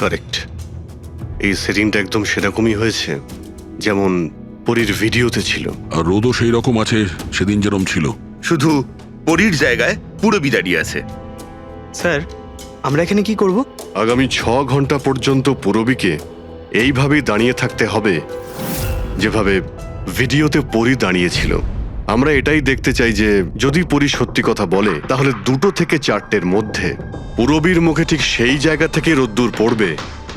Correct. এই সেটিংটা একদম সেরকমই হয়েছে যেমন পরীর ভিডিওতে ছিল। আর রোদও সেই রকম আছে সেদিন যেরকম ছিল। শুধু পরীর জায়গায় পুরবী দাঁড়িয়ে আছে। স্যার আমরা এখানে কি করব? আগামী 6 ঘন্টা পর্যন্ত পুরবীকে এইভাবেই দাঁড়িয়ে থাকতে হবে যেভাবে ভিডিওতে পরী দাঁড়িয়েছিল। আমরা এটাই দেখতে চাই যে যদি পরী সত্যি কথা বলে তাহলে 2 থেকে 4টের মধ্যে পুরবীর মুখে ঠিক সেই জায়গা থেকে রোদ্দুর পড়বে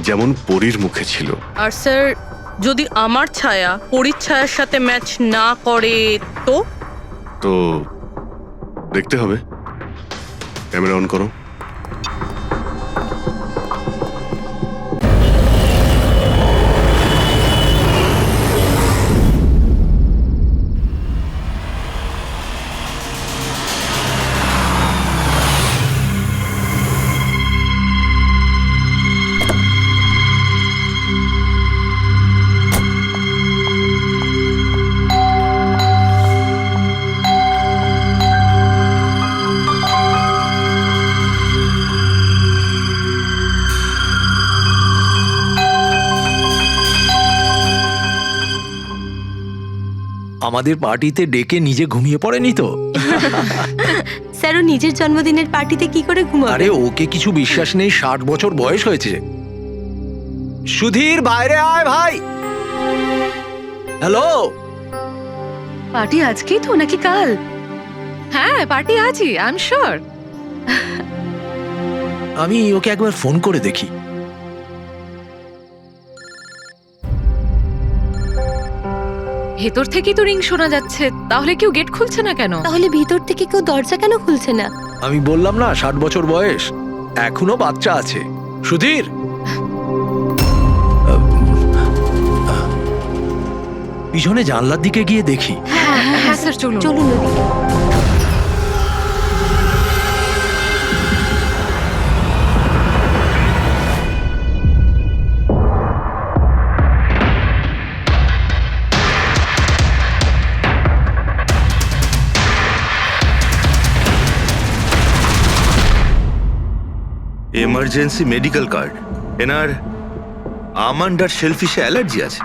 যেমন পরীর মুখে ছিল। আর স্যার যদি আমার ছায়া পরীর ছায়ার সাথে ম্যাচ না করে তো? তো দেখতে হবে। ক্যামেরা অন করো। আমাদের পার্টিতে ডেকে নিজে ঘুমিয়ে পড়েনি তো? স্যার ও নিজের জন্মদিনের পার্টিতে কি করে ঘুমাবে? আরে ওকে কিছু বিশ্বাস নেই, 60 বছর বয়স হয়েছে। সুধীর বাইরে আয় ভাই। হ্যালো, পার্টি আজকেই তো নাকি কাল? হ্যাঁ পার্টি আজই, আই এম শিওর। আমি ওকে একবার ফোন করে দেখি। ভেতর থেকেই তো রিং শোনা যাচ্ছে, তাহলে কেউ গেট খুলছে না কেন? তাহলে ভিতর থেকে কেউ দরজা কেন খুলছে না? আমি বললাম না 60 বছর বয়স, এখনো বাচ্চা আছে। সুধীর, পিছনে জানলার দিকে গিয়ে দেখি। হ্যাঁ হ্যাঁ স্যার চলুন। চলুন ওদিকে। Emergency medical card. এনার আমন্ড আর শেলফিশে অ্যালার্জি আছে।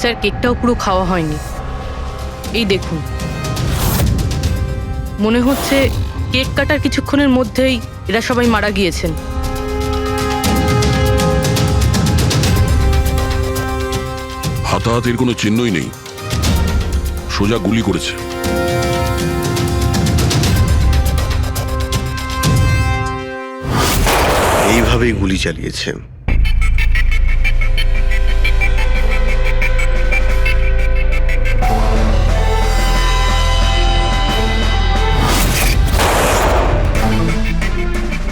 স্যার কেকটাও পুরো খাওয়া হয়নি। এই দেখুন, মনে হচ্ছে কেক কাটার কিছুক্ষণের মধ্যেই এরা সবাই মারা গিয়েছেন। হাতাহাতির কোনো চিহ্নই নেই, সোজা গুলি করেছে। এইভাবেই গুলি চালিয়েছে।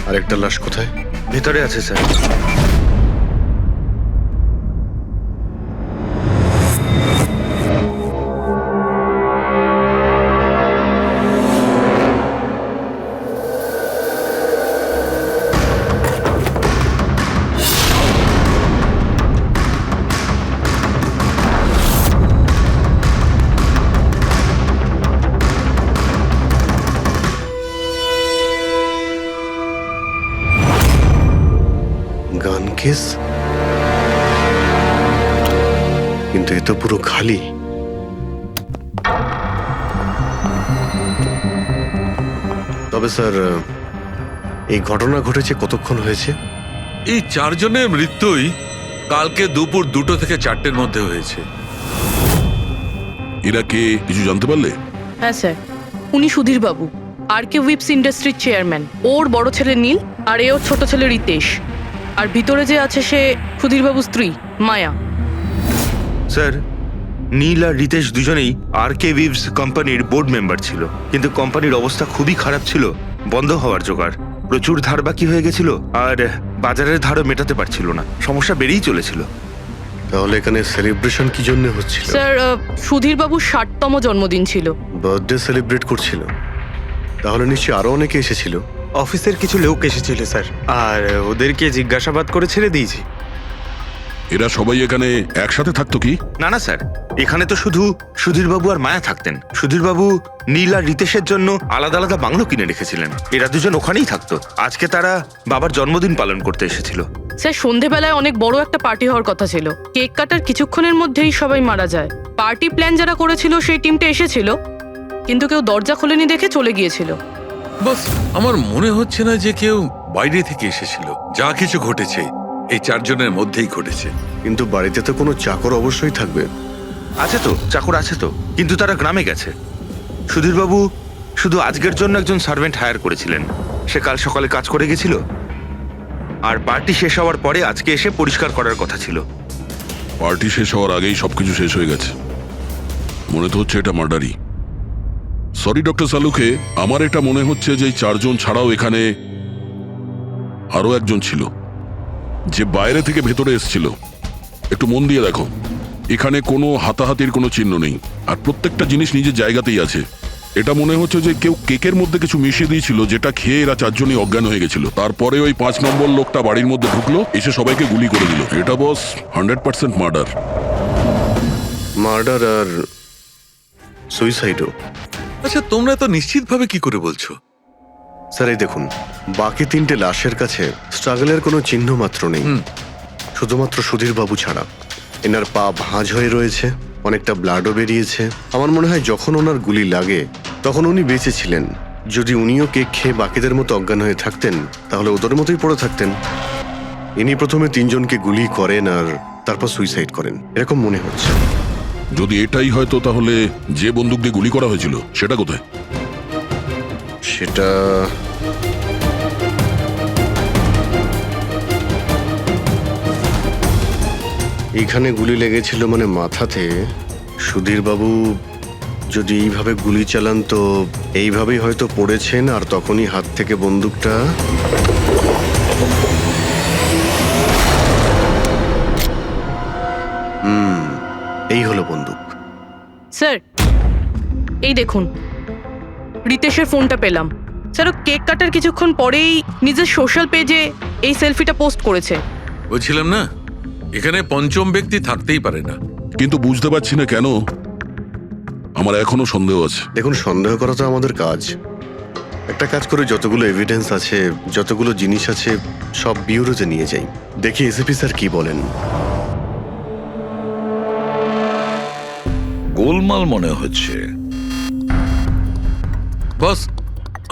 আরেকটা লাশ কোথায়? ভেতরে আছে স্যার। গান কেস, কিন্তু এ তো পুরো খালি। তবে স্যার এই ঘটনা ঘটেছে কতক্ষণ হয়েছে? এই 4 জনের মৃত্যুই কালকে দুপুর 2 থেকে 4টের মধ্যে হয়েছে। এরা কে কিছু জানতে পারলে? হ্যাঁ স্যার, উনি সুধীর বাবু, আর কে উইপস ইন্ডাস্ট্রির চেয়ারম্যান। ওর বড় ছেলে নীল আর এ ওর ছোট ছেলে রিতেশ। আর ভিতরে যে আছে সে সুধীর বাবুর স্ত্রী মায়া। স্যার, নীল আর রিতেশ দুজনেই আর কে উইভস কোম্পানির বোর্ড মেম্বার ছিল, কিন্তু কোম্পানির অবস্থা খুবই খারাপ ছিল, বন্ধ হওয়ার জোগাড়। প্রচুর ধার বাকি হয়ে গেছিল আর বাজারের ধারও মেটাতে পারছিল না, সমস্যা বেড়েই চলেছিল। তাহলে এখানে সেলিব্রেশন কি জন্য হচ্ছিল? স্যার সুধীর বাবুর 60তম জন্মদিন ছিল। বার্থডে সেলিব্রেট করছিল? তাহলে নিশ্চয়ই আরো অনেকে এসেছিল। অফিসের কিছু লোক এসেছিল স্যার, আর ওদেরকে জিজ্ঞাসাবাদ করে ছেড়ে দিয়েছি। এরা সবাই এখানে একসাথে থাকতো কি? না না স্যার, এখানে তো শুধু সুধীরবাবু আর মায়া থাকতেন। সুধীরবাবু নীল আর রিতেশের জন্য আলাদা আলাদা বাংলো কিনে রেখেছিলেন। এরা দুজন ওখানেই থাকতো। আজকে তারা বাবার জন্মদিন পালন করতে এসেছিল। স্যার সন্ধেবেলায় অনেক বড় একটা পার্টি হওয়ার কথা ছিল। কেক কাটার কিছুক্ষণের মধ্যেই সবাই মারা যায়। পার্টি প্ল্যান যারা করেছিল সেই টিমটা এসেছিল, কিন্তু কেউ দরজা খোলেনি দেখে চলে গিয়েছিল। বাস আমার মনে হচ্ছে না যে কেউ বাইরে থেকে এসেছিল। যা কিছু ঘটেছে এই চারজনের মধ্যেই ঘটেছে। কিন্তু বাড়িতে তো কোনো চাকর অবশ্যই থাকবে। আছে তো, চাকর আছে তো, কিন্তু তারা গ্রামে গেছে। সুধীরবাবু শুধু আজকের জন্য একজন সার্ভেন্ট হায়ার করেছিলেন। সে কাল সকালে কাজ করে গেছিল, আর পার্টি শেষ হওয়ার পরে আজকে এসে পরিষ্কার করার কথা ছিল। পার্টি শেষ হওয়ার আগেই সবকিছু শেষ হয়ে গেছে। মনে তো হচ্ছে এটা মার্ডারই। সরি ডক্টর সালুকে, আমার এটা মনে হচ্ছে যে এই চারজন ছাড়াও এখানে আরো একজন ছিল, যে বাইরে থেকে ভেতরে এসেছিল। একটু মন দিয়ে দেখো, এখানে কোনো হাতাহাতির কোনো চিহ্ন নেই, আর প্রত্যেকটা জিনিস নিজের জায়গাতেই আছে। এটা মনে হচ্ছে যে কেউ কেকের মধ্যে কিছু মিশিয়ে দিয়েছিল, যেটা খেয়ে এরা চারজনই অজ্ঞান হয়ে গেছিল। তারপরে ওই 5 নম্বর লোকটা বাড়ির মধ্যে ঢুকলো, এসে সবাইকে গুলি করে দিল। এটা বস 100% মার্ডার। মার্ডার আর সুইসাইডও। আচ্ছা তোমরা তো নিশ্চিতভাবে কি করে বলছো? স্যার এই দেখুন, বাকি 3টে লাশের কাছে স্ট্রাগলের কোনো চিহ্ন মাত্র নেই, শুধুমাত্র সুধীরবাবু ছাড়া। এনার পা ভাঁজ হয়ে রয়েছে, অনেকটা ব্লাডও বেরিয়েছে। আমার মনে হয় যখন ওনার গুলি লাগে তখন উনি বেঁচে ছিলেন। যদি উনিও কেক খেয়ে বাকিদের মতো অজ্ঞান হয়ে থাকতেন, তাহলে ওদের মতোই পড়ে থাকতেন। ইনি প্রথমে 3 জনকে গুলি করেন আর তারপর সুইসাইড করেন, এরকম মনে হচ্ছে। যদি এটাই হয়তো, তাহলে যে বন্দুক দিয়ে গুলি করা হয়েছিল সেটা কোথায়? সেটা এইখানে গুলি লেগেছিল, মানে মাথাতে। সুধীরবাবু যদি এইভাবে গুলি চালান তো এইভাবেই হয়তো পড়েছেন, আর তখনই হাত থেকে বন্দুকটা এই হলো বন্দুক। স্যার এই দেখুন, রিতেশের ফোনটা পেলাম। স্যার ও কেক কাটার কিছুক্ষণ পরেই নিজের সোশ্যাল পেজে এই সেলফিটা পোস্ট করেছে। বলছিলাম না, এখানে পঞ্চম ব্যক্তি থাকতেই পারে না। কিন্তু বুঝতে পারছি না কেন, আমার এখনো সন্দেহ আছে। দেখুন, সন্দেহ করা তো আমাদের কাজ। একটা কাজ করে যতগুলো এভিডেন্স আছে, যতগুলো জিনিস আছে, সব বিউরোতে নিয়ে যাই, দেখি এসিপি স্যার কি বলেন। গোলমাল মনে হচ্ছে। বস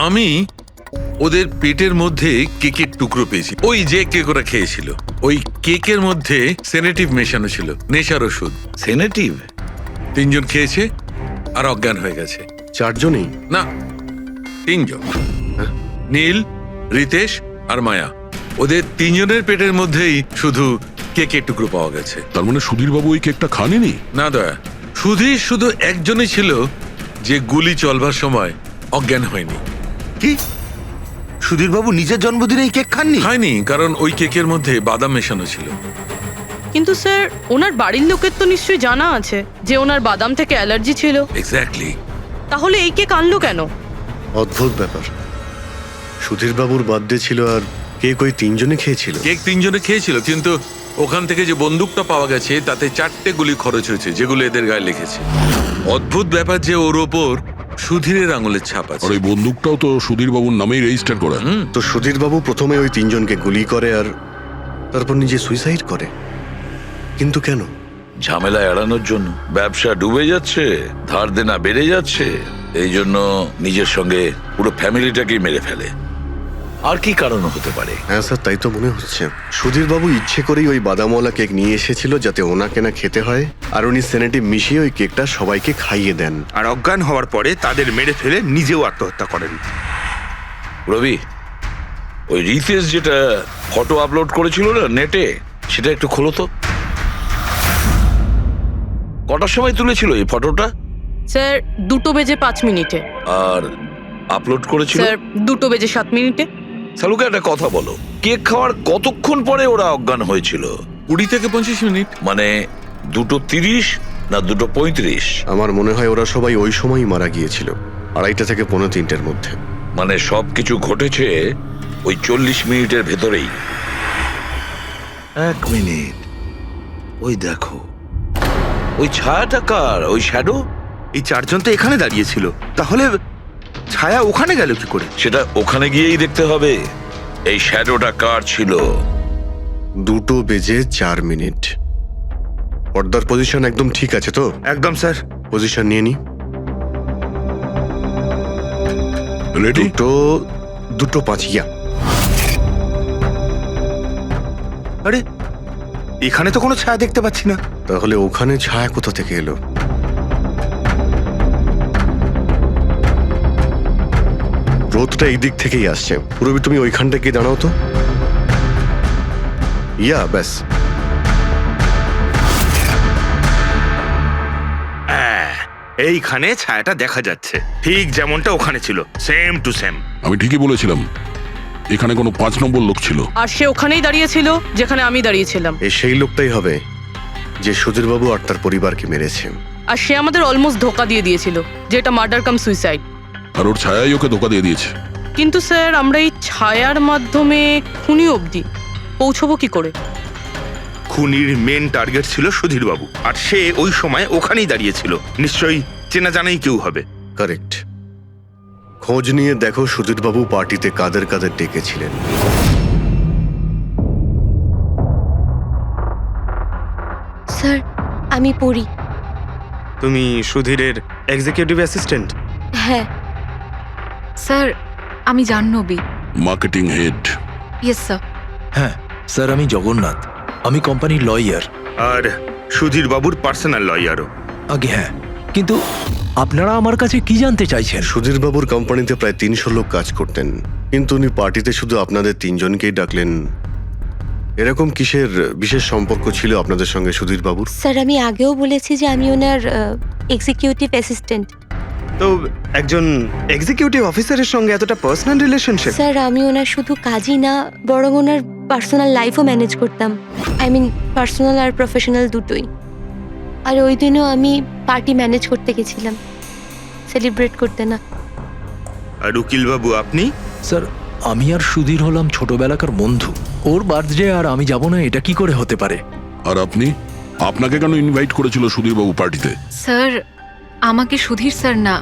আমি ওদের পেটের মধ্যে কেকের টুকরো পেয়েছি, ওই যে কেক ওরা খেয়েছিল। ওই কেকের মধ্যে সেনেটিভ মেশানো ছিল, নেশার ওষুধ। সেনেটিভ? 3 জন খেয়েছে আর অজ্ঞান হয়ে গেছে। 4 জনই? না, 3 জন। নীল, রিতেশ আর মায়া, ওদের 3 জনের পেটের মধ্যেই শুধু কেকের টুকরো পাওয়া গেছে। তার মানে সুধীরবাবু ওই কেকটা খাননি? না দয়া, সুধীর শুধু একজনই ছিল যে গুলি চলবার সময় অজ্ঞান হয়নি। কি? সুধীরবাবু নিজের জন্মদিনে এই কেক খাননি? হয়নি, কারণ ওই কেকের মধ্যে বাদাম মেশানো ছিল। কিন্তু স্যার ওনার বাড়ির লোকের তো নিশ্চয়ই জানা আছে যে ওনার বাদাম থেকে অ্যালার্জি ছিল। এক্স্যাক্টলি। তাহলে এই কেক আনলো কেন? অদ্ভুত ব্যাপার। সুধীরবাবুর বার্থডে ছিল আর কেক ওই 3 জনে খেয়েছিল। কেক 3 জনে খেয়েছিল, কিন্তু ওখান থেকে যে বন্দুকটা পাওয়া গেছে তাতে 4টে গুলি খরচ হয়েছে, যেগুলো এদের গায়ে লেগেছে। অদ্ভুত ব্যাপার যে ওর ওপর সুধীরের আঙুলের ছাপ আছে। আর ওই বন্দুকটাও তো সুধীরবাবুর নামেই রেজিস্টার করা। তো সুধীরবাবু প্রথমে ওই 3 জনকে গুলি করে আর তারপর নিজে সুইসাইড করে, কিন্তু কেন? ঝামেলা এড়ানোর জন্য। ব্যবসা ডুবে যাচ্ছে, ধার দেনা বেড়ে যাচ্ছে, এই জন্য নিজের সঙ্গে পুরো ফ্যামিলিটাকেই মেরে ফেলে। আর কি কারণ হতে পারে? হ্যাঁ স্যার, তাই তো মনে হচ্ছে। সুধীরবাবু ইচ্ছে করেই ওই বাদামওয়ালা কেক নিয়ে এসেছিল যাতে ওনাকে না খেতে হয়, আর উনি সেনেটিভ মিশিয়ে ওই কেকটা সবাইকে খাইয়ে দেন। আর অজ্ঞান হওয়ার পরে তাদের মেরে ফেলে নিজেও আত্মহত্যা করেন। রবি, ওই রিতেশ যেটা ফটো আপলোড করেছিল না নেটে, সেটা একটু খোলো তো। কটার সময় তুলেছিল এই ফটোটা? স্যার 2:05 আর আপলোড করেছিল? স্যার 2:07। সালুকে একটা কথা বলো, কেক খাওয়ার কতক্ষণ পরে ওরা অজ্ঞান হয়েছিল? 20 থেকে 25 মিনিট। মানে 2:30 না 2:35? আমার মনে হয় ওরা সবাই ওই সময়ই মারা গিয়েছিল, 2:30 থেকে 3:45-এর মধ্যে। মানে সবকিছু ঘটেছে ওই 40 মিনিটের ভেতরেই। 1 মিনিট, ওই দেখো, ওই ছায়াটা কার? ওই শ্যাডো? এই চারজন তো এখানে দাঁড়িয়ে ছিল, তাহলে ছায়া ওখানে গেল কি করে? সেটা ওখানে গিয়েই দেখতে হবে। এই শ্যাডোটা কার ছিল? 2:04 পর্দার পজিশন একদম ঠিক আছে তো? একদম স্যার। পজিশন নিয়ে নি। রেডি? 2:05 ইয়া। আরে এখানে তো কোনো ছায়া দেখতে পাচ্ছি না। তাহলে ওখানে ছায়া কোথা থেকে এলো? রোদটা এই দিক থেকেই আসছে। পুরবি তুমি ওইখানটা গিয়ে দাঁড়াও তো। ইয়া ব্যাস। এইখানে ছায়াটা দেখা যাচ্ছে, ঠিক যেমনটা ওখানে ছিল, সেম টু সেম। আমি ঠিকই বলেছিলাম, এখানে কোনো 5 নম্বর লোক ছিল। আর সে ওখানেই দাঁড়িয়েছিল যেখানে আমি দাঁড়িয়েছিলাম। এই সেই লোকটাই হবে যে সুধীরবাবু আর তার পরিবারকে মেরেছে। আর সে আমাদের অলমোস্ট ধোকা দিয়ে দিয়েছিল যে এটা মার্ডার কাম সুইসাইড। আর ওর ছায়াই ওকে ধোকা দিয়ে দিয়েছে। কিন্তু স্যার আমরা এই ছায়ার মাধ্যমে খুনি অবধি পৌঁছবো কি করে? খুনির মেন টার্গেট ছিল সুধীরবাবু, আর সে ওই সময় ওখানেই দাঁড়িয়েছিল। নিশ্চয়ই চেনা জানাই কেউ হবে। কারেক্ট। খোঁজ নিয়ে দেখো সুধীরবাবু পার্টিতে কাদের কাদের ডেকেছিলেন। স্যার, আমি পড়ি। তুমি সুধীরের এক্সিকিউটিভ অ্যাসিস্ট্যান্ট? হ্যাঁ। স্যার, আমি Jahnavi. Marketing head. Yes sir. হ্যাঁ স্যার, আমি জগন্নাথ। আমি কোম্পানির লয়ার। আর সুধীরবাবুর পার্সোনাল লয়ারও। আগে হ্যাঁ, কিন্তু আপনারা আমার কাছে কি জানতে চাইছেন? সুধীরবাবুর কোম্পানিতে প্রায় 300 লোক কাজ করতেন, কিন্তু উনি পার্টিতে শুধু আপনাদের 3 জনকেই ডাকলেন। এরকম কিসের বিশেষ সম্পর্ক ছিল আপনাদের সঙ্গে সুধীরবাবুর? স্যার, আমি আগেও বলেছি যে আমি ওনার এক্সিকিউটিভ অ্যাসিস্ট্যান্ট। তো একজন এক্সিকিউটিভ অফিসারের সঙ্গে এতটা পার্সোনাল রিলেশনশিপ? স্যার, আমি ওনার শুধু কাজই না, বরং ওনার পার্সোনাল লাইফও ম্যানেজ করতাম। আই মিন পার্সোনাল আর প্রফেশনাল দুটোই। আর ওই দিনও আমি পার্টি ম্যানেজ করতে গেছিলাম, সেলিব্রেট করতে না। আর উকিলবাবু আপনি? স্যার, আমি আর সুধীর হলাম ছোটবেলাকার বন্ধু। ওর বার্থডে আর আমি যাব না, এটা কি করে হতে পারে? আর আপনি? আপনাকে কেন ইনভাইট করেছিল সুধীরবাবু পার্টিতে? স্যার, আমাকে সুধীর স্যার না,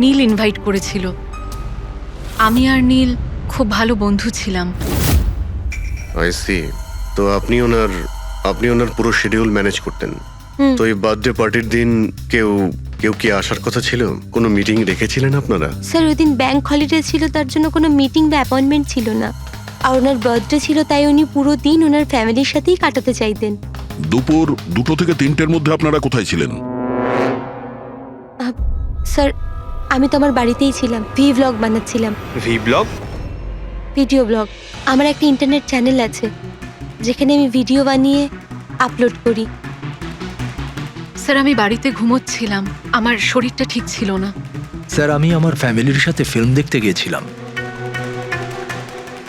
নীল ইনভাইট করেছিল। আমি আর নীল খুব ভালো বন্ধু ছিলাম। I see. তো আপনি ওনার পুরো শিডিউল ম্যানেজ করতেন। হুম। তো এই বার্থডে পার্টির দিন কেউ কি আসার কথা ছিল? কোনো মিটিং রেখেছিলেন আপনারা? স্যার, ওই দিন ব্যাংক হলিডে ছিল, তার জন্য কোনো মিটিং বা অ্যাপয়েন্টমেন্ট ছিল না। আর ওনার বার্থডে ছিল, তাই উনি পুরো দিন ওনার ফ্যামিলির সাথেই কাটাতে চাইতেন। দুপুর 2টো থেকে 3টের মধ্যে আপনারা কোথায় ছিলেন? স্যার, আমি তো আমার বাড়িতেই ছিলাম, ভ্লগ বানাচ্ছিলাম। ব্লগ? Video blog. আমার একটা ইন্টারনেট চ্যানেল আছে যেখানে আমি ভিডিও বানিয়ে আপলোড করি। স্যার, আমি বাড়িতে ঘুমোচ্ছিলাম, আমার শরীরটা ঠিক ছিল না। স্যার, আমি আমার ফ্যামিলির সাথে ফিল্ম দেখতে গিয়েছিলাম।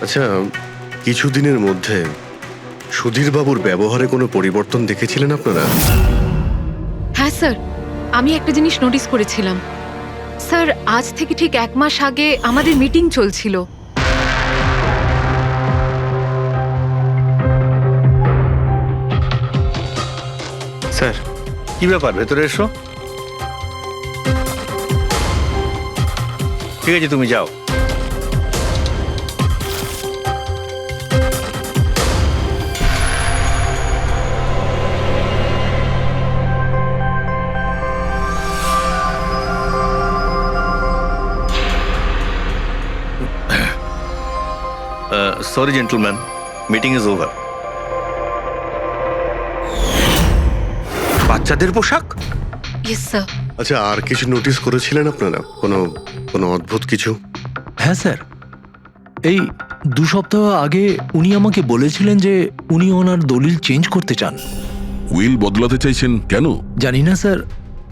আচ্ছা, কিছুদিনের মধ্যে সুধীরবাবুর ব্যবহারে কোনো পরিবর্তন দেখেছিলেন আপনারা? হ্যাঁ স্যার, আমি একটা জিনিস নোটিস করেছিলাম। স্যার, আজ থেকে ঠিক 1 মাস আগে আমাদের মিটিং চলছিল। স্যার, কি ব্যাপার? ভেতরে এসো। ঠিক আছে, তুমি যাও। Sorry, gentlemen. Meeting is over. বাচ্চাদের পোশাক? Yes sir. আচ্ছা, আর কিছু নোটিস করেছিলেন আপনারা? কোনো অদ্ভুত কিছু? হ্যাঁ স্যার, এই 2 সপ্তাহ আগে উনি আমাকে বলেছিলেন যে উনি ওনার দলিল চেঞ্জ করতে চান। উইল বদলাতে চাইছেন কেন? জানি না স্যার,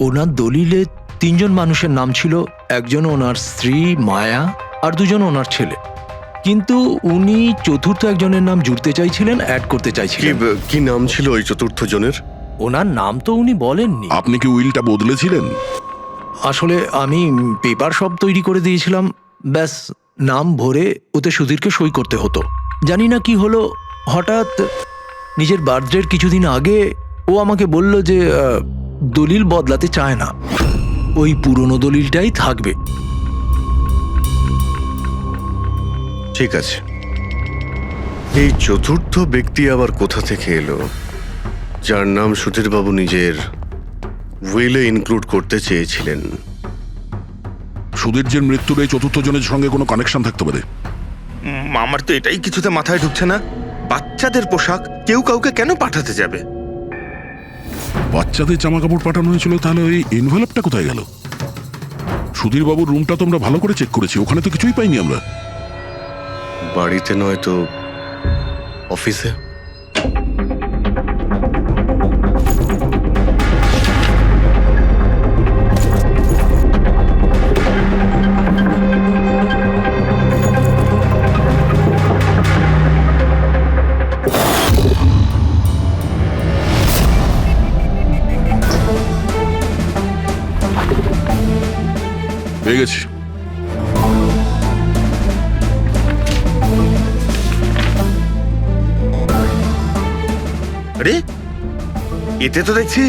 ওনার দলিলে 3 জন মানুষের নাম ছিল। একজন ওনার স্ত্রী মায়া, আর 2 জন ওনার ছেলে। কিন্তু উনি চতুর্থ একজনের নাম জুড়তে চাইছিলেন, অ্যাড করতে চাইছিলেন। কি নাম ছিল ওই চতুর্থ জনের? ওনার নাম তো উনি বলেননি। আপনি কি উইলটা বদলেছিলেন? আসলে আমি পেপার সব তৈরি করে দিয়েছিলাম, ব্যাস নাম ভরে ওতে সুধীরকে সই করতে হতো। জানি না কি হলো, হঠাৎ নিজের বার্থডের কিছুদিন আগে ও আমাকে বলল যে দলিল বদলাতে চায় না, ওই পুরনো দলিলটাই থাকবে। ঠিক আছে, এই চতুর্থ ব্যক্তি আবার কোথা থেকে এলো যার নাম সুধীরবাবু নিজের উইলে ইনক্লুড করতে চেয়েছিলেন? সুধীরজির মৃত্যুর এই চতুর্থ জনের সঙ্গে কোনো কানেকশন থাকতে পারে। আমার তো এটাই কিছুতে মাথায় ঢুকছে না। বাচ্চাদের পোশাক কেউ কাউকে কেন পাঠাতে যাবে? বাচ্চাদের জামা কাপড় পাঠানো হয়েছিল, তাহলে ওই এনভেলপটা কোথায় গেল? সুধীরবাবুর রুমটা তো আমরা ভালো করে চেক করেছি, ওখানে তো কিছুই পাইনি আমরা। বাড়িতে নয় তো অফিসে? পেয়ে গেছি। আরে এতে তো দেখছি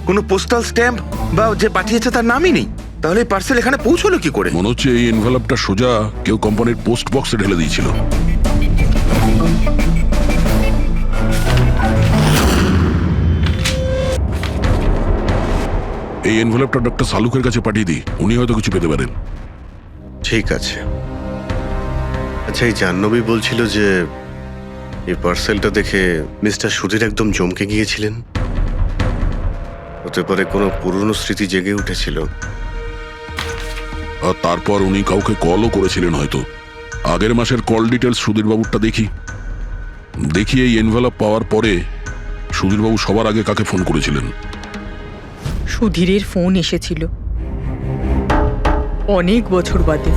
কোনো পোস্টাল স্ট্যাম্প বা যে পাঠিয়েছে তার নামই নেই। তাহলে পার্সেল এখানে পৌঁছলো কি করে? মনে হচ্ছে এই এনভেলপটা সোজা কেউ কোম্পানির পোস্ট বক্সে ঢেলে দিয়েছিল। এই এনভেলপটা ডক্টর সালুকের কাছে পাঠিয়ে দিই, উনি হয়তো কিছু পেতে পারেন। ঠিক আছে। আচ্ছা, এই জাহ্নবী বলছিল যে এই পার্সেলটা দেখে মিস্টার সুধীর একদম চমকে গিয়েছিলেন। হতে পারে কোনো পুরনো স্মৃতি জেগে উঠেছিল। আর তারপর উনি কাউকে কলও করেছিলেন হয়তো। আগের মাসের কল ডিটেলস সুধীরবাবুরটা দেখি এই এনভেলপ পাওয়ার পরে সুধীরবাবু সবার আগে কাকে ফোন করেছিলেন? সুধীরের ফোন এসেছিল অনেক বছর বাদে।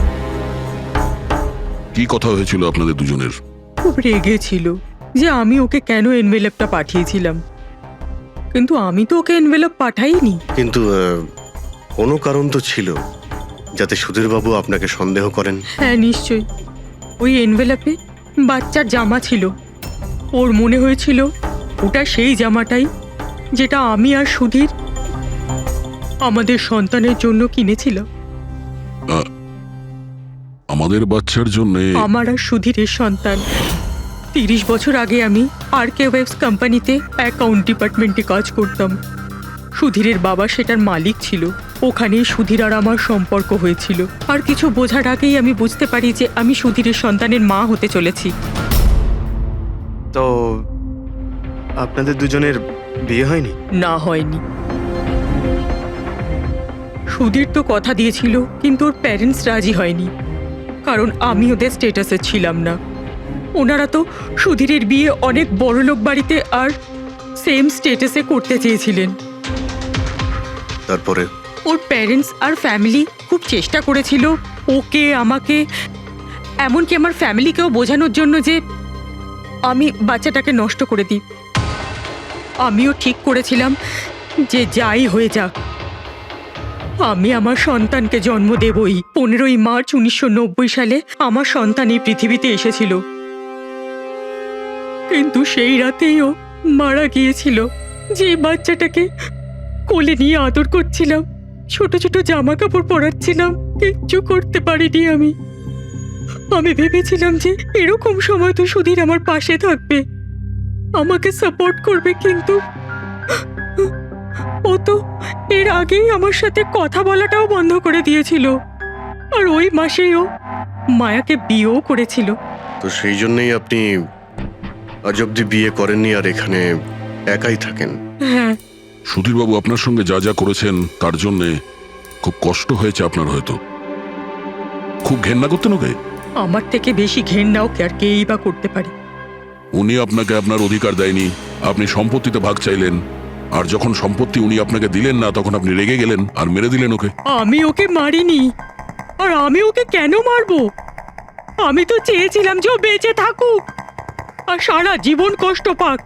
কি কথা হয়েছিল আপনাদের দুজনের? খুব রেগেছিল যে আমি ওকে কেন এনভেলপটা পাঠিয়েছিলাম, কিন্তু আমি তো ওকে এনভেলপ পাঠাইনি। কিন্তু কোনো কারণ তো ছিল যাতে সুধীরবাবু আপনাকে সন্দেহ করেন। হ্যাঁ নিশ্চয়ই, ওই এনভেলপে বাচ্চার জামা ছিল। ওর মনে হয়েছিল ওটা সেই জামাটাই যেটা আমি আর সুধীর আমাদের সন্তানের জন্য কিনেছিলাম। আমাদের বাচ্চার জন্য? আমার আর সুধীরের সন্তান। 30 বছর আগে আমি আরকে ওয়েবস কোম্পানিতে অ্যাকাউন্ট ডিপার্টমেন্টে কাজ করতাম। সুধীরের বাবা সেটার মালিক ছিল। ওখানেই সুধীর আর আমার সম্পর্ক হয়েছিল। আর কিছু বোঝার আগেই আমি বুঝতে পারি যে আমি সুধীরের সন্তানের মা হতে চলেছি। তো আপনাদের দুজনের বিয়ে হয়নি? না, হয়নি। সুধীর তো কথা দিয়েছিল, কিন্তু ওর প্যারেন্টস রাজি হয়নি, কারণ আমি ওদের স্টেটাসে ছিলাম না। ওনারা তো সুধীরের বিয়ে অনেক বড়লোক বাড়িতে আর সেম স্টেটাসে করতে চেয়েছিলেন। তারপরে ওর প্যারেন্টস আর ফ্যামিলি খুব চেষ্টা করেছিল ওকে, আমাকে, এমনকি আমার ফ্যামিলিকেও বোঝানোর জন্য যে আমি বাচ্চাটাকে নষ্ট করে দিই। আমিও ঠিক করেছিলাম যে যাই হয়ে যাক আমি আমার সন্তানকে জন্ম দেবই। 15ই মার্চ 1990 সালে আমার সন্তান এই পৃথিবীতে এসেছিল, কিন্তু সেই রাতেই ও মারা গিয়েছিল। যে বাচ্চাটাকে কোলে নিয়ে আদর করছিলাম, ছোট ছোট জামা কাপড় পরাচ্ছিলাম, কিচ্ছু করতে পারিনি আমি। আমি ভেবেছিলাম যে এরকম সময় তো সুধীর আমার পাশে থাকবে, আমাকে সাপোর্ট করবে, কিন্তু ও তো এর আগেই আমার সাথে কথা বলাটাও বন্ধ করে দিয়েছিল। আর ওই মাসেই ও মায়াকে বিয়েও করেছিল। তো সেই জন্যই আপনি আজ অব্দি বিয়ে করেননি আর এখানে একাই থাকেন? হ্যাঁ। সুধীরবাবু আপনার সঙ্গে যা যা করেছেন তার জন্যে খুব কষ্ট হয়েছে আপনার, হয়তো খুব ঘেন্না করতেন ওকে। আমার থেকে বেশি ঘেন্নাও কে আর কেই বা করতে পারে। উনি আপনাকে আপনার অধিকার দেয়নি, আপনি সম্পত্তিতে ভাগ চাইলেন, আর যখন সম্পত্তি উনি আপনাকে দিলেন না তখন আপনি রেগে গেলেন আর মেরে দিলেন ওকে। আমি ওকে মারিনি, আর আমি ওকে কেন মারবো? আমি তো চেয়েছিলাম যে ও বেঁচে থাকুক আর সারা জীবন কষ্ট পাক।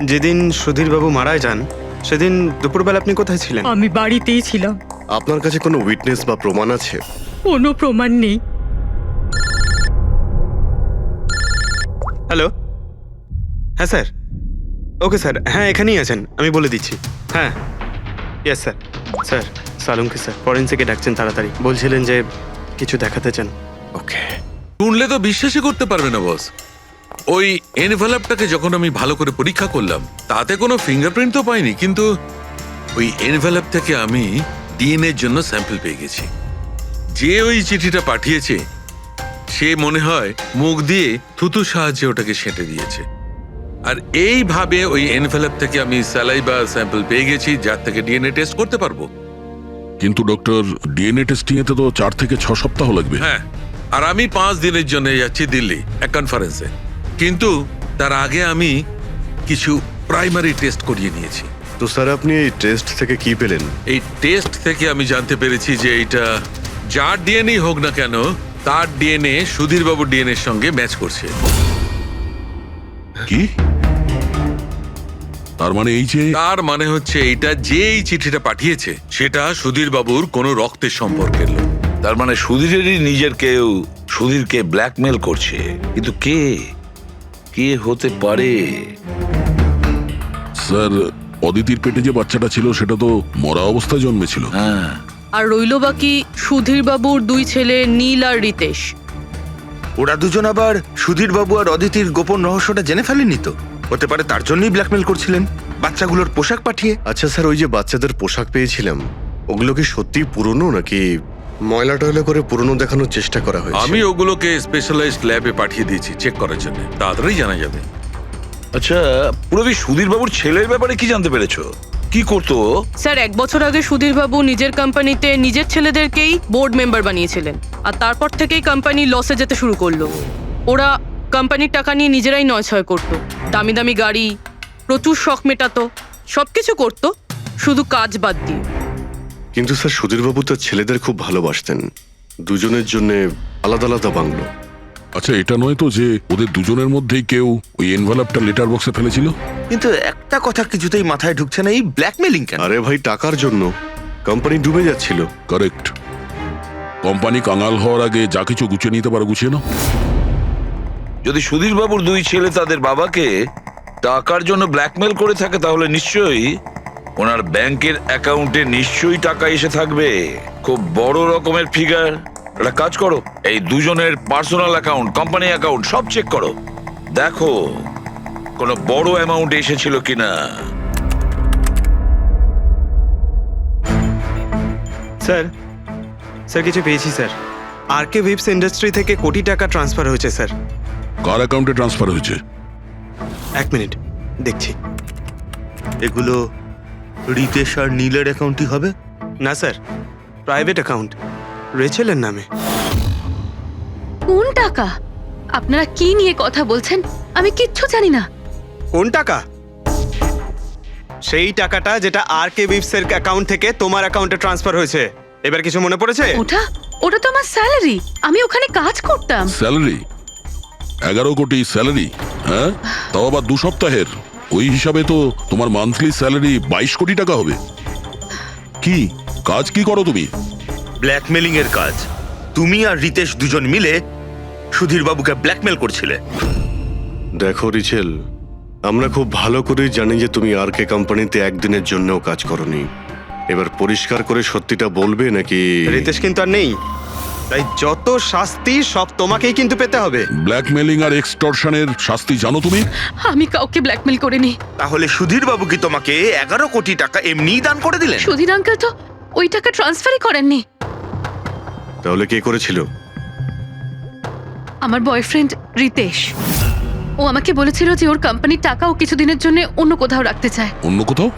যেদিন সুধীরবাবু মারা যান সেদিন দুপুরবেলা আপনি কোথায় ছিলেন? আমি বাড়িতেই ছিলাম। আপনার কাছে কোনো উইটনেস বা প্রমাণ আছে? কোনো প্রমাণ নেই। হ্যালো, হ্যাঁ স্যার, ওকে স্যার, হ্যাঁ এখানেই আছেন, আমি বলে দিচ্ছি। হ্যাঁ, ইয়েস স্যার। স্যার, সালুমকে স্যার ফরেন্সিকে ডাকছেন তাড়াতাড়ি, বলছিলেন যে কিছু দেখাতে চান। ওকে। শুনলে তো বিশ্বাসই করতে পারবে না বস। ওই এনভেলপটাকে যখন আমি ভালো করে পরীক্ষা করলাম তাতে কোনো ফিঙ্গারপ্রিন্ট তো পাইনি, কিন্তু ওই এনভেলপ থেকে আমি ডিএনএ এর জন্য স্যাম্পল পেয়ে গেছি। যে ওই চিঠিটা পাঠিয়েছে সে মনে হয় মুখ দিয়ে থুতুর সাহায্যে ওটাকে সেঁটে দিয়েছে। আর এইভাবে ওই এনভেলপ থেকে আমি স্যালাইভা স্যাম্পল পেয়ে গেছি, যার থেকে ডিএনএ টেস্ট করতে পারবো। কিন্তু ডক্টর, ডিএনএ টেস্টিং এতে তো 4 থেকে 6 সপ্তাহ লাগবে। হ্যাঁ, আর আমি 5 দিনের জন্য যাচ্ছি দিল্লি এক কনফারেন্সে। কিন্তু তার আগে আমি কিছু প্রাইমারি টেস্ট করিয়ে নিয়েছি। তো স্যার আপনি এই টেস্ট থেকে কি পেলেন? এই টেস্ট থেকে আমি জানতে পেরেছি যে এইটা যার ডিএনএ হোক না কেন তার ডিএনএ সুধীর বাবুর ডিএনএ এর সঙ্গে ম্যাচ করছে। কি? তার মানে এই যে তার মানে হচ্ছে এইটা যে এই চিঠিটা পাঠিয়েছে সেটা সুধীর বাবুর কোনো রক্তের সম্পর্কের লোক। তার মানে সুধীরেরই নিজের কেউ সুধীরকে ব্ল্যাকমেল করছে, কিন্তু কে কে হতে পারে? স্যার, অদিতির পেটে যে বাচ্চাটা ছিল সেটা তো মরা অবস্থায় জন্মেছিল। হ্যাঁ, আর রইল বাকি সুধীর বাবুর 2 ছেলে নীল আর রিতেশ। ওরা দুজন আবার সুধীর বাবু আর অদিতির গোপন রহস্যটা জেনে ফেলেনি তো? হতে পারে তার জন্যই ব্ল্যাকমেল করছিলেন, বাচ্চাগুলোর পোশাক পাঠিয়ে। আচ্ছা স্যার, ওই যে বাচ্চাদের পোশাক পেয়েছিলাম ওগুলো কি সত্যি পুরনো নাকি ময়লা টয়লা করে পুরনো দেখানোর চেষ্টা করা হয়েছে? আমি ওগুলোকে স্পেশালাইজড ল্যাবে পাঠিয়ে দিয়েছি চেক করার জন্য, তাড়াতাড়ি জানা যাবে। আচ্ছা, পুরবি সুধীর বাবুর ছেলের ব্যাপারে কি জানতে পেরেছো? কি করতো? স্যার, 1 বছর আগে সুধীর বাবু নিজের কোম্পানিতে নিজের ছেলেদেরকেই বোর্ড মেম্বার বানিয়েছিলেন, আর তারপর থেকেই কোম্পানি লসে যেতে শুরু করলো। ওরা কোম্পানির টাকা নিয়ে নিজেরাই নয়ছয় করতো, দামি দামি গাড়ি, প্রচুর শখ মেটাতো, সবকিছু করতো, শুধু কাজ বাদ দিয়ে। কিন্তু স্যার সুধীরবাবু তার ছেলেদের খুব ভালোবাসতেন, দুজনের জন্য আলাদা আলাদা বাংলো। আচ্ছা, এটা নয় তো যে ওদের দুজনের মধ্যেই কেউ ওই এনভেলপটা লেটার বক্সে ফেলেছিল? কিন্তু একটা কথা কিছুতেই মাথায় ঢুকছে না, এই ব্ল্যাকমেলিং কেন? আরে ভাই, টাকার জন্য। কোম্পানি ডুবে যাচ্ছিল। কারেক্ট। কোম্পানি কাঙাল হওয়ার আগে যা কিছু গুছিয়ে নিতে পারে গুছিয়ে নাও। যদি সুধীর বাবুর 2 ছেলে তাদের বাবাকে টাকার জন্য ব্ল্যাকমেল করে থাকে, তাহলে নিশ্চয়ই ওনার ব্যাংকের অ্যাকাউন্টে নিশ্চয়ই টাকা এসে থাকবে, খুব বড় রকমের ফিগার। একটা কাজ করো, এই দুজনের পার্সোনাল অ্যাকাউন্ট, কোম্পানি অ্যাকাউন্ট সব চেক করো, দেখো কোনো বড় অ্যামাউন্ট এসেছিল কিনা। স্যার, স্যার কিছু পেয়েছি স্যার। আরকে ভিপস ইন্ডাস্ট্রি থেকে কোটি টাকা ট্রান্সফার হয়েছে স্যার। কার অ্যাকাউন্টে ট্রান্সফার হয়েছে? 1 মিনিট দেখছি। এগুলো রিতেশ আর নীলের অ্যাকাউন্টই হবে? না স্যার, প্রাইভেট অ্যাকাউন্ট, রেচেলের নামে। কোন টাকা? আপনারা কি নিয়ে কথা বলছেন? আমি কিচ্ছু জানি না। কোন টাকা? সেই টাকাটা যেটা আরকে ভিপসের অ্যাকাউন্ট থেকে তোমার অ্যাকাউন্টে ট্রান্সফার হয়েছে। এবার কিছু মনে পড়েছে? ওটা তো আমার স্যালারি, আমি ওখানে কাজ করতাম। স্যালারি? 11 কোটি স্যালারি? হ্যাঁ, তাও আবার 2 সপ্তাহের। ওই হিসাবে তো তোমার মান্থলি স্যালারি 22 কোটি টাকা হবে। কি কাজ কি করো তুমি? ব্ল্যাকমেলিং এর কাজ। তুমি আর রিতেশ দুজন মিলে সুধীর বাবুকে ব্ল্যাকমেল করছিলে। দেখো রিচেল, আমরা খুব ভালো করে জানি যে তুমি আরকে কোম্পানিতে একদিনের জন্যও কাজ করনি। এবার পরিষ্কার করে সত্যিটা বলবে নাকি? রিতেশ কিন্তু আর নেই, তাই যত শাস্তি সব তোমাকেই কিন্তু পেতে হবে। ব্ল্যাকমেলিং আর এক্সটর্শনের শাস্তি জানো তুমি? আমি কাউকে ব্ল্যাকমেল করিনি। তাহলে সুধীর বাবু কি তোমাকে 11 কোটি টাকা এমনিই দান করে দিলেন? সুধীর আঙ্কেল তো ওই টাকা ট্রান্সফারই করেননি। তাহলে কে করেছিল? আমার বয়ফ্রেন্ড রিতেশ। ও আমাকে বলেছিল যে ওর কোম্পানির টাকা ও কিছুদিনের জন্য অন্য কোথাও রাখতে চায়। অন্য কোথাও?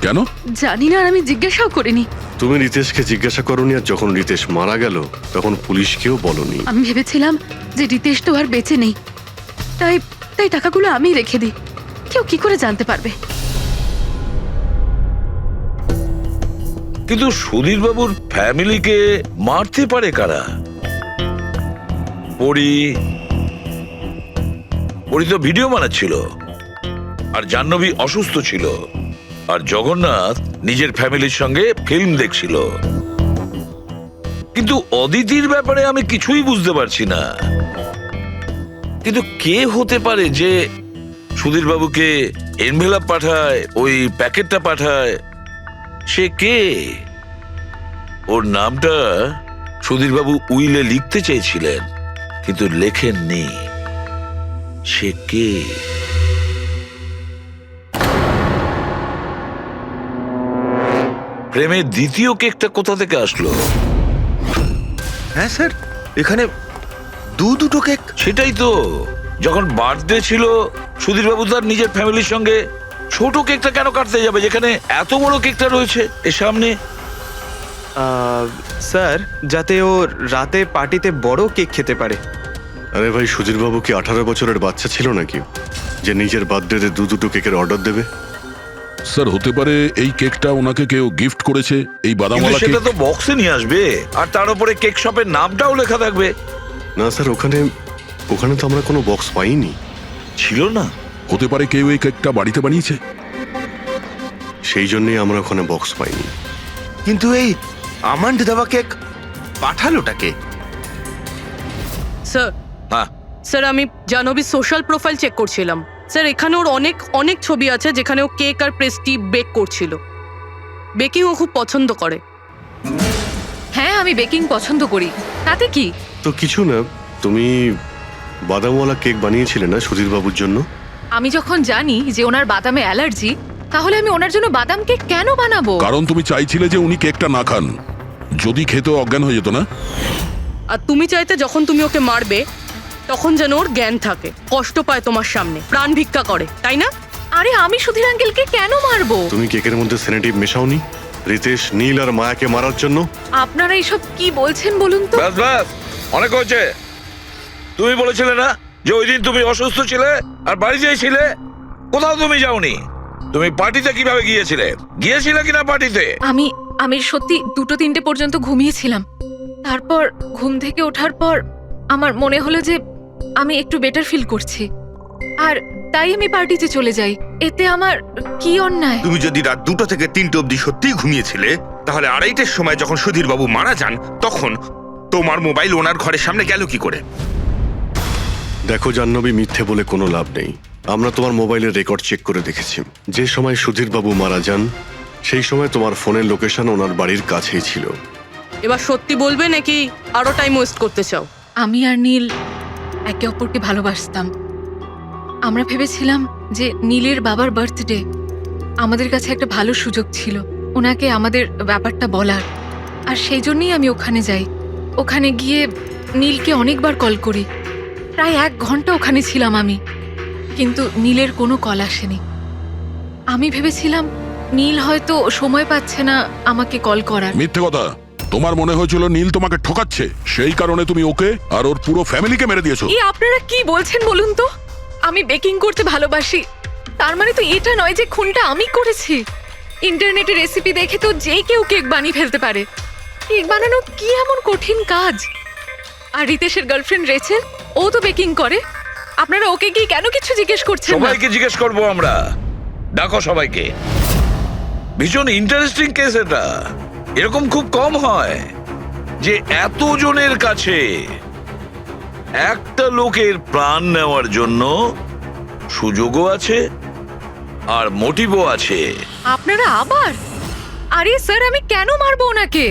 কেন জানি না, আর আমি জিজ্ঞাসাও করিনি। তুমি রিতেশকে জিজ্ঞাসা করনি, আর যখন রিতেশ মারা গেল তখন পুলিশকেও বলনি। আমি ভেবেছিলাম যে রিতেশ তো আর বেঁচে নেই, তাই তাই টাকাগুলো আমি রেখে দিই, কেউ কি করে জানতে পারবে। কিন্তু সুধীর বাবুর ফ্যামিলিকে মারতে পারে কারা? পরি তো ভিডিও বানাচ্ছিল, আর জাহ্নবী অসুস্থ ছিল, আর জগন্নাথ নিজের ফ্যামিলির সঙ্গে ফিল্ম দেখছিল। কিন্তু অদিতির ব্যাপারে আমি কিছুই বুঝতে পারছি না। কিন্তু কে হতে পারে যে সুধীর বাবুকে এনভেলপ পাঠায়, ওই প্যাকেটটা পাঠায়, সে কে? ওর নামটা সুধীরবাবু উইলে লিখতে চেয়েছিলেন, কিন্তু লেখেননি। সে কে? প্রেমের দ্বিতীয় কেকটা কোথা থেকে আসলো? হ্যাঁ স্যার, এখানে দুটো কেক। সেটাই তো, যখন বার্থডে ছিল সুধীরবাবু তার নিজের ফ্যামিলির সঙ্গে, ছোট কেকটা কেন কাটতে যাবে যেখানে এত বড় কেকটা রয়েছে এর সামনে? স্যার, যাতে ও রাতে পার্টিতে বড় কেক খেতে পারে। আরে ভাই, সুধীরবাবু কি 18 বছরের বাচ্চা ছিল নাকি যে নিজের বার্থডেতে দুটো কেকের অর্ডার দেবে? স্যার, হতে পারে এই কেকটা ওনাকে কেউ গিফট করেছে, এই কিন্তু বাদামওয়ালা সেটা কেক। তো বক্সে নিয়ে আসবে, আর তার উপরে কেক শপের নামটাও লেখা থাকবে। না স্যার, ওখানে তো আমরা কোনো বক্স পাইনি। ছিল না? হতে পারে কেউ এই কেকটা বাড়িতে বানিয়েছে। সেই জন্যই আমরা ওখানে বক্স পাইনি। কিন্তু এই আমন্ড দেওয়া কেক পাঠালোটাকে? স্যার, হ্যাঁ, স্যার আমি জাহ্নবীর সোশ্যাল প্রোফাইল চেক করছিলাম। স্যার, এখানে ওর অনেক অনেক ছবি আছে যেখানে ও কেক আর পেস্ট্রি বেক করছিল। বেকিং ও খুব পছন্দ করে। হ্যাঁ, আমি বেকিং পছন্দ করি, তাতে কি? তো কিছু না, তুমি বাদামওয়ালা কেক বানিয়েছিলে না সুধীরবাবুর জন্য? আমি যখন জানি যে ওনার বাদামে অ্যালার্জি, তাহলে আমি ওনার জন্য বাদাম কেক কেন বানাবো? কারণ তুমি চাইছিলে যে উনি কেকটা না খান, যদি খেতে অজ্ঞান হয়ে যেত না। আর তুমি চাইতে যখন তুমি ওকে মারবে তখন যেন ওর জ্ঞান থাকে, কষ্ট পায় তোমার সামনে, প্রাণ ভিক্ষা করে, তাই না? আরে আমি সুধীর আঙ্কেলকে কেন মারবো? তুমি কেকের মধ্যে সেনেটিভ মেশাওনি রিতেশ, নীল আর মায়াকে মারার জন্য? আপনারা এইসব কি বলছেন বলুন তো? ব্যাস ব্যাস, অনেক হয়েছে। তুমি বলেছিলে না যে ওই দিন তুমি অসুস্থ ছিলে আর বাড়িতেই ছিলে? কোথাও তুমি যাওনি। তুমি পার্টিতে কিভাবে গিয়েছিলে কিনা পার্টিতে? আমি সত্যি 2-3টে পর্যন্ত ঘুমিয়েছিলাম। তারপর ঘুম থেকে ওঠার পর আমার মনে হলো যে আমি একটু বেটার ফিল করছি, আর তাই আমি পার্টিতে চলে যাই। এতে আমার কি অন্যায়? তুমি যদি রাত 2টা থেকে 3টে অবধি সত্যিই ঘুমিয়েছিলে, তাহলে 2:30টার সময় যখন সুধীরবাবু মারা যান, তখন তোমার মোবাইল ওনার ঘরের সামনে গেল কি করে? দেখো জাহ্নবী, মিথ্যে বলে কোনো লাভ নেই। আমরা তোমার মোবাইলের রেকর্ড চেক করে দেখেছি। যে সময় সুধীরবাবু মারা যান সেই সময় তোমার ফোনের লোকেশন ওনার বাড়ির কাছেই ছিল। এবার সত্যি বলবে নাকি আরো টাইম ওয়েস্ট করতে চাও? আমি আর নীল একে অপরকে ভালোবাসতাম। আমরা ভেবেছিলাম যে নীলের বাবার বার্থডে, আমাদের কাছে একটা ভালো সুযোগ ছিল ওনাকে আমাদের ব্যাপারটা বলার, আর সেই জন্যই আমি ওখানে যাই। ওখানে গিয়ে নীলকে অনেকবার কল করি, প্রায় 1 ঘন্টা ওখানে ছিলাম আমি, কিন্তু নীলের কোনো কল আসেনি। আমি ভেবেছিলাম নীল হয়তো সময় পাচ্ছে না আমাকে কল করার। মিথ্যে কথা। তোমার মনে হয়েছিল নীল তোমাকে ঠকাচ্ছে, সেই কারণে তুমি ওকে আর ওর পুরো ফ্যামিলিকে মেরে দিয়েছো। এই আপনারা কি বলছেন বলুন তো? আমি বেকিং করতে ভালোবাসি, তার মানে তো এটা নয় যে খুনটা আমি করেছি। ইন্টারনেটে রেসিপি দেখে তো যে কেউ কেক বানিয়ে ফেলতে পারে। কেক বানানো কি এমন কঠিন কাজ? আর রিতেশের গার্লফ্রেন্ড রেচেল, ও তো বেকিং করে। আপনারা ওকে কি কেন কিছু জিজ্ঞেস করছেন না? সবাইকে জিজ্ঞেস করবো আমরা। ডাকো সবাইকে। ভীষণ ইন্টারেস্টিং কেস এটা। এরকম খুব কম হয় যে এতজনের কাছে একটা লোকের প্রাণ নেওয়ার জন্য সুযোগও আছে আর মোটিভও আছে। আপনারা আবার? আরে স্যার, আমি কেন মারবো ওনাকে?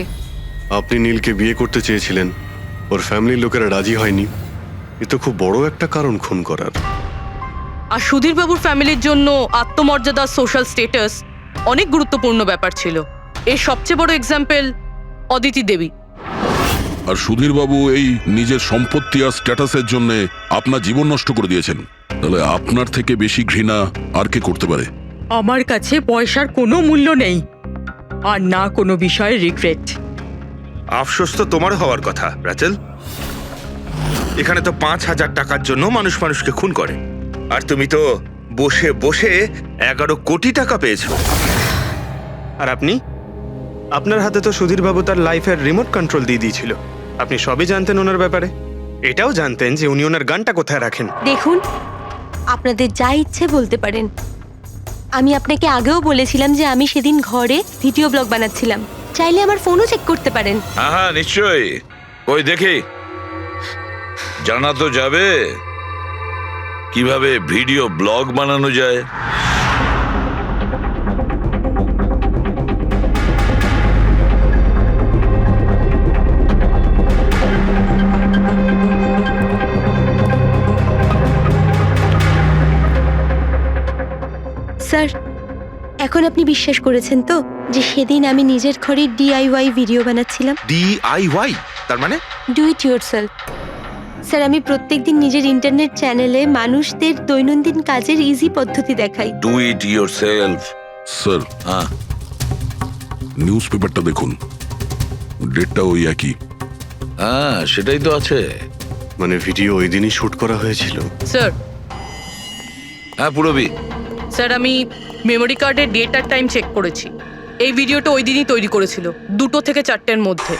আপনি নীলকে বিয়ে করতে চেয়েছিলেন, ওর ফ্যামিলির লোকেরা রাজি হয়নি। এ তো খুব বড় একটা কারণ খুন করার। আর সুধীরবাবুর ফ্যামিলির জন্য আত্মমর্যাদা, সোশ্যাল স্ট্যাটাস অনেক গুরুত্বপূর্ণ ব্যাপার ছিল। এর সবচেয়ে বড় এক্সাম্পল অদিতি দেবী। আর সুধীরবাবু এই নিজের সম্পত্তি আর স্ট্যাটাসের জন্য আপনার জীবন নষ্ট করে দিয়েছেন। তাহলে আপনার থেকে বেশি ঘৃণা আর কে করতে পারে? আমার কাছে পয়সার কোনো মূল্য নেই, আর না কোনো বিষয়ে রিগ্রেট। আফসোস তো তোমার হওয়ার কথা রাচেল। এখানে তো 5,000 টাকার জন্য মানুষকে খুন করে, আর তুমি তো বসে বসে 11 কোটি টাকা পেয়েছো। আর আপনি? আপনার হাতে তো সুধীরবাবু তার লাইফের রিমোট কন্ট্রোল দিয়ে দিয়েছিল। আপনি সবই জানতেন ওনার ব্যাপারে। এটাও জানতেন যে উনি ওনার গানটা কোথায় রাখেন। দেখুন, আপনাদের যা ইচ্ছে বলতে পারেন। আমি আপনাকে আগেও বলেছিলাম যে আমি সেদিন ঘরে ভিডিও ব্লগ বানাচ্ছিলাম। চাইলে আমার ফোনও চেক করতে পারেন। হ্যাঁ হ্যাঁ, নিশ্চয়ই। ওই দেখি, জানা তো যাবে কিভাবে ভিডিও ব্লগ বানানো যায়। আপনি বিশ্বাস করেছেন তো যে সেদিন আমি নিজের ঘরে DIY ভিডিও বানাচ্ছিলাম? DIY তার মানে? Do it yourself. স্যার, আমি প্রত্যেকদিন নিজের ইন্টারনেট চ্যানেলে মানুষদের দৈনন্দিন কাজের ইজি পদ্ধতি দেখাই। Do it yourself. স্যার হ্যাঁ, নিউজ পেপারটা দেখুন, ডেটটা ওই একই। হ্যাঁ, সেটাই তো আছে। মানে ভিডিও ওই দিনই শুট করা হয়েছিল। স্যার হ্যাঁ পুরবি, স্যার আমি মেমোরি কার্ডের ডেট আর টাইম চেক করেছি। এই ভিডিওটা ওই দিনই তৈরি করেছিল, 2টো থেকে 4টের মধ্যে।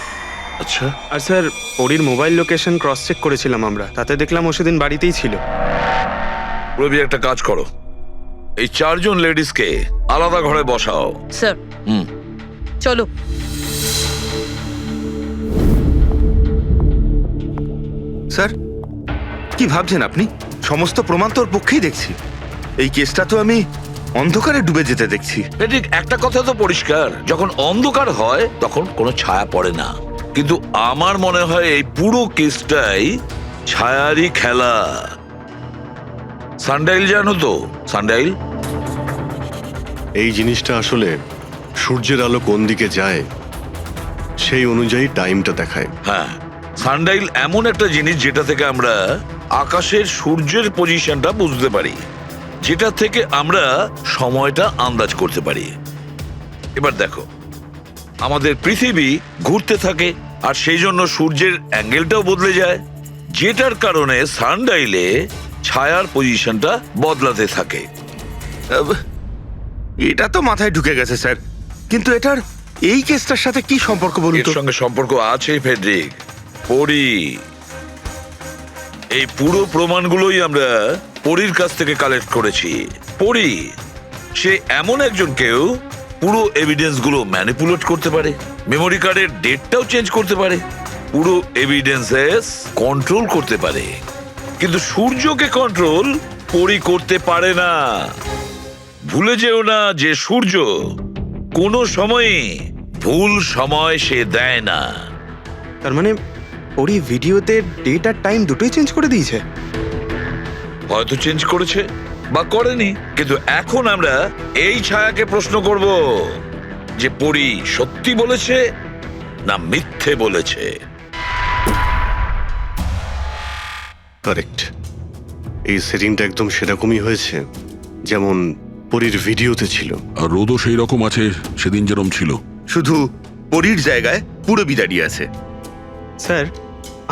আচ্ছা আর স্যার পরীর মোবাইল লোকেশন ক্রস চেক করেছিলাম আমরা, তাতে দেখলাম ও সেদিন বাড়িতেই ছিল। পুরবি একটা কাজ করো, এই 4 জন লেডিসকে আলাদা ঘরে বসাও। স্যার হুম, চলো। স্যার, কি ভাবছেন আপনি? সমস্ত প্রমাণ তো ওর পক্ষেই দেখছি। এই কেসটা তো আমি অন্ধকারে ডুবে যেতে দেখছি। ঠিক একটা কথা তো পরিষ্কার, যখন অন্ধকার হয় তখন কোনো ছায়া পড়ে না, কিন্তু আমার মনে হয় এই পুরো কেসটাই ছায়ারই খেলা। সানডাইল জানো তো? সানডাইল এই জিনিসটা আসলে সূর্যের আলো কোন দিকে যায় সেই অনুযায়ী টাইমটা দেখায়। হ্যাঁ, সানডাইল এমন একটা জিনিস যেটা থেকে আমরা আকাশের সূর্যের পজিশনটা বুঝতে পারি, যেটা থেকে আমরা সময়টা আন্দাজ করতে পারি। এবার দেখো, আমাদের পৃথিবী ঘুরতে থাকে আর সেই জন্য সূর্যের অ্যাঙ্গেলটাও বদলে যায়, যেটার কারণে সানডাইলে ছায়ার পজিশনটা বদলাতে থাকে। এটা তো মাথায় ঢুকে গেছে স্যার, কিন্তু এটার এই কেসটার সাথে কি সম্পর্ক বলুন এর তো? সঙ্গে সম্পর্ক আছে ফেডরিক। পরি, এই পুরো প্রমাণগুলোই আমরা পরীর কাছ থেকে কালেক্ট করেছি। পরি সে এমন একজন কেউ পুরো এভিডেন্স গুলো ম্যানিপুলেট করতে পারে, মেমোরি কার্ডের ডেটটাও চেঞ্জ করতে পারে, পুরো এভিডেন্সেস কন্ট্রোল করতে পারে, কিন্তু সূর্যকে কন্ট্রোল পরি করতে পারে না। ভুলে যেও না যে সূর্য কোনো সময়ই ভুল সময় সে দেয় না। তার মানে পরী ভিডিওতে ডেট আর টাইম দুটোই চেঞ্জ করে দিয়েছে। হয়তো চেঞ্জ করেছে বা করেনি, কিন্তু এখন আমরা এই ছায়াকে প্রশ্ন করব যে পরি সত্যি বলেছে না মিথ্যে বলেছে। কারেক্ট, এই সেটিংটা একদম সেরকমই হয়েছে যেমন পরীর ভিডিওতে ছিল। আর রোদও সেই রকম আছে সেদিন যেরকম ছিল। শুধু পরীর জায়গায় পুরবি দাঁড়িয়ে আছে। স্যার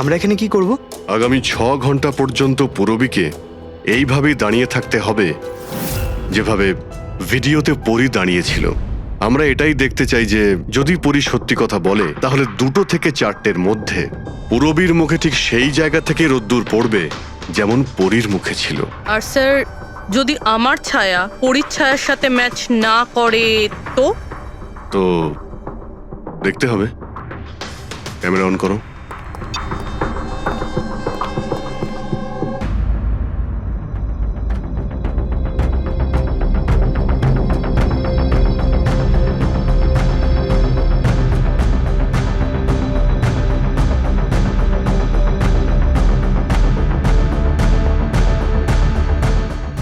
আমরা এখানে কি করব? আগামী 6 ঘন্টা পর্যন্ত পুরবীকে এইভাবেই দাঁড়িয়ে থাকতে হবে যেভাবে ভিডিওতে পরী দাঁড়িয়েছিল। আমরা এটাই দেখতে চাই যে যদি পরী সত্যি কথা বলে তাহলে 2টো থেকে 4টের মধ্যে পুরবীর মুখে ঠিক সেই জায়গা থেকে রোদ্দুর পড়বে যেমন পরীর মুখে ছিল। আর স্যার যদি আমার ছায়া পরীর ছায়ার সাথে ম্যাচ না করে তো? তো দেখতে হবে। ক্যামেরা অন করো।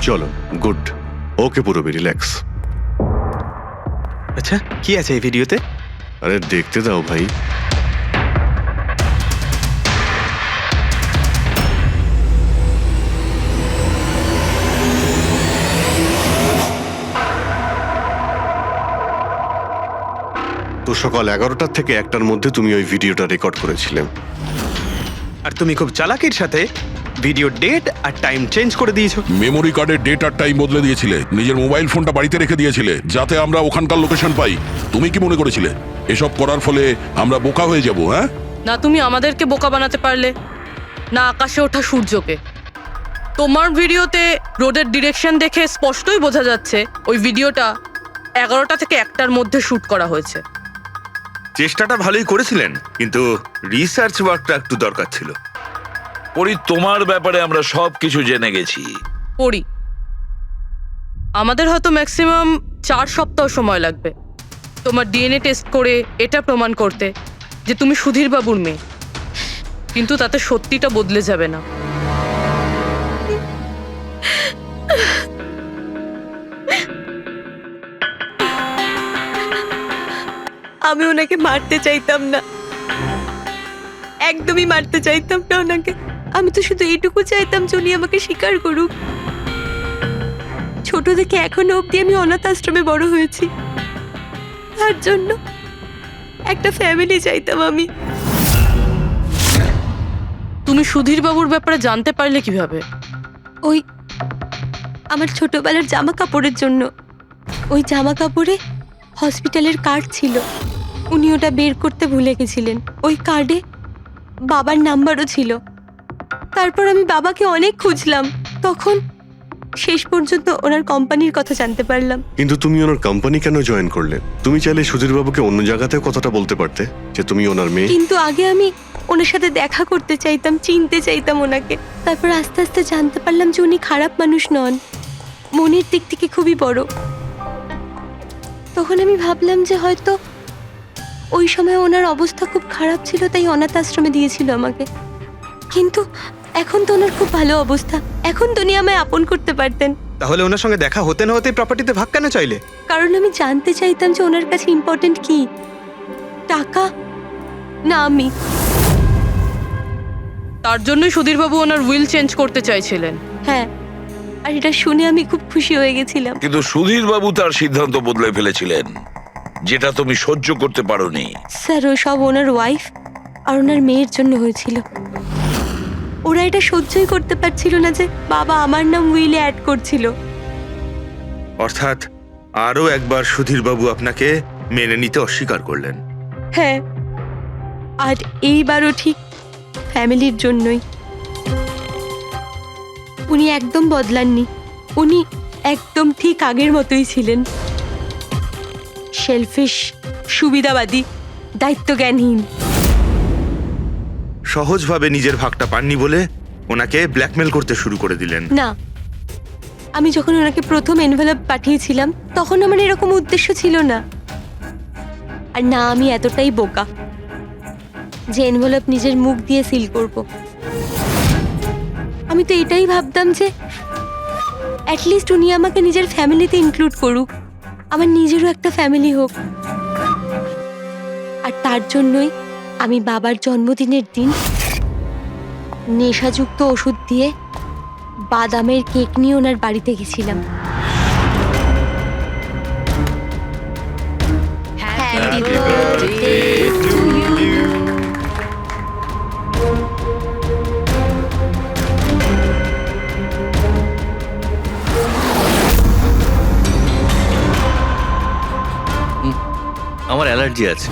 চলো, গুড। ওকে পুরবী, রিল্যাক্স। আচ্ছা কি আছে এই ভিডিওতে? আরে দেখতে দাও ভাই। তো সকাল 11টা থেকে 1টার মধ্যে তুমি ওই ভিডিওটা রেকর্ড করেছিলে। আর তুমি খুব চালাকির সাথে ভিডিও ডেট আর টাইম চেঞ্জ করে দিয়েছো। মেমোরি কার্ডের ডেট আর টাইম বদলে দিয়েছিলে, নিজের মোবাইল ফোনটা বাড়িতে রেখে দিয়েছিলে যাতে আমরা ওখানকার লোকেশন পাই। তুমি কি মনে করেছিলে এসব করার ফলে আমরা বোকা হয়ে যাব? হ্যাঁ, না তুমি আমাদেরকে বোকা বানাতে পারলে, না আকাশে ওঠা সূর্যকে। তোমার ভিডিওতে রোডের ডিরেকশন দেখে স্পষ্টই বোঝা যাচ্ছে ওই ভিডিওটা 11টা থেকে 1টার মধ্যে শুট করা হয়েছে। চেষ্টাটা ভালোই করেছিলেন, কিন্তু রিসার্চ ওয়ার্কটা একটু দরকার ছিল। পরি, তোমার ব্যাপারে আমরা সব কিছু জেনে গেছি। পড়ি, আমাদের হয়তো ম্যাক্সিমাম 4 সপ্তাহ সময় লাগবে তোমার ডিএনএ টেস্ট করে এটা প্রমাণ করতে যে তুমি সুধীর বাবুর মেয়ে, কিন্তু তাতে সত্যিটা বদলে যাবে না। আমি ওনাকে মারতে চাইতাম না, একদমই মারতে চাইতাম না ওনাকে। আমি তো শুধু এইটুকু চাইতাম যে উনি আমাকে স্বীকার করুক। ছোট থেকে এখনো অবধি আমি অনাথ আশ্রমে বড় হয়েছি, তার জন্য একটা ফ্যামিলি চাইতাম আমি। তুমি সুধীর বাবুর ব্যাপারে জানতে পারলে কিভাবে? ওই আমার ছোটবেলার জামা কাপড়ের জন্য। ওই জামা কাপড়ে হসপিটালের কার্ড ছিল, উনি ওটা বের করতে ভুলে গেছিলেন। ওই কার্ডে বাবার নাম্বারও ছিল। তারপর আমি বাবাকে অনেক খুঁজলাম, তখন শেষ পর্যন্ত ওনার কোম্পানির কথা জানতে পারলাম। কিন্তু তুমি ওনার কোম্পানি কেন জয়েন করলে? তুমি চাইলে সুধীরবাবুকে অন্য জায়গাতেও কথাটা বলতে পারতে যে তুমি ওনার মেয়ে। কিন্তু আগে আমি ওনার সাথে দেখা করতে চাইতাম, চিনতে চাইতাম ওনাকে। তারপর আস্তে আস্তে জানতে পারলাম যে উনি খারাপ মানুষ নন, মনের দিক থেকে খুবই বড়। তখন আমি ভাবলাম যে হয়তো ওই সময় ওনার অবস্থা খুব খারাপ ছিল, তাই অনাথ আশ্রমে দিয়েছিল আমাকে। কিন্তু এখন তো ওনার খুব ভালো অবস্থা, এখন তো উনি আমায় আপন করতে পারতেন। তাহলে ওনার সঙ্গে দেখা হতে না হতেই প্রপার্টিতে ভাগ কেন চাইলে? কারণ আমি জানতে চাইতাম যে ওনার কাছে ইম্পর্টেন্ট কি, টাকা না আমি। তার জন্যই সুধীর বাবু ওনার উইল চেঞ্জ করতে চাইছিলেন। হ্যাঁ, আর এটা শুনে আমি খুব খুশি হয়ে গেছিলাম। কিন্তু সুধীর বাবু তার সিদ্ধান্ত বদলে ফেলেছিলেন, যেটা তুমি সহ্য করতে পারোনি। স্যার, ও সব ওনার ওয়াইফ আর ওনার মেয়ের জন্য হয়েছিল। ওরা এটা সহ্যই করতে পারছিল না যে বাবা আমার নাম উইলে অ্যাড করছিল। অর্থাৎ আরও একবার সুধীরবাবু আপনাকে মেনে নিতে অস্বীকার করলেন। হ্যাঁ, আর এইবারও ঠিক ফ্যামিলির জন্যই। উনি একদম বদলাননি, উনি একদম ঠিক আগের মতোই ছিলেন। সেলফিশ, সুবিধাবাদী, দায়িত্বজ্ঞানহীন। সহজভাবে নিজের ভাগটা পাননি বলে ওনাকে ব্ল্যাকমেল করতে শুরু করে দিলেন। না, আমি যখন ওনাকে প্রথম এনভেলপ পাঠিয়েছিলাম তখন আমার এরকম উদ্দেশ্য ছিল না। আর না আমি এতটাই বোকা যে এনভেলপ নিজের মুখ দিয়ে সিল করব। আমি তো এটাই ভাবতাম যে অ্যাটলিস্ট উনি আমাকে নিজের ফ্যামিলিতে ইনক্লুড করুক, আমার নিজেরও একটা ফ্যামিলি হোক। আর তার জন্যই আমি বাবার জন্মদিনের দিন নেশাযুক্ত ওষুধ দিয়ে বাদামের কেক নিয়ে ওনার বাড়িতে গেছিলাম। Happy birthday to you. আমার অ্যালার্জি আছে।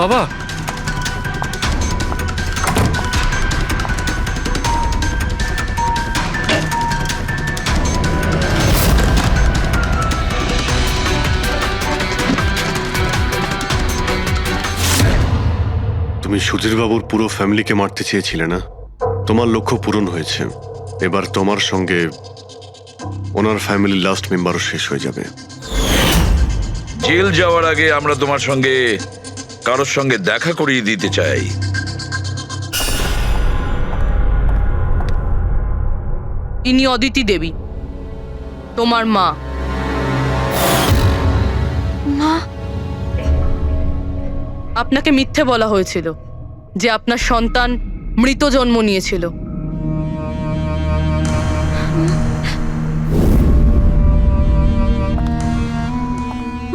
বাবা, তুমি সুধীরবাবুর পুরো ফ্যামিলিকে মারতে চেয়েছিলে না? তোমার লক্ষ্য পূরণ হয়েছে। এবার তোমার সঙ্গে ওনার ফ্যামিলির লাস্ট মেম্বারও শেষ হয়ে যাবে। জেল যাওয়ার আগে আমরা তোমার সঙ্গে কারোর সঙ্গে দেখা করিয়ে দিতে চাই। ইনি অদিতি দেবী, তোমার মা। মা, আপনাকে মিথ্যে বলা হয়েছিল যে আপনার সন্তান মৃত জন্ম নিয়েছিল।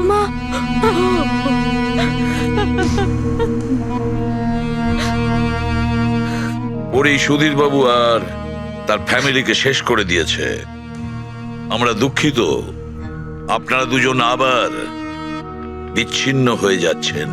মা, ওর এই সুধীর বাবু আর তার ফ্যামিলিকে শেষ করে দিয়েছে। আমরা দুঃখিত, আপনারা দুজন আবার বিচ্ছিন্ন হয়ে যাচ্ছেন।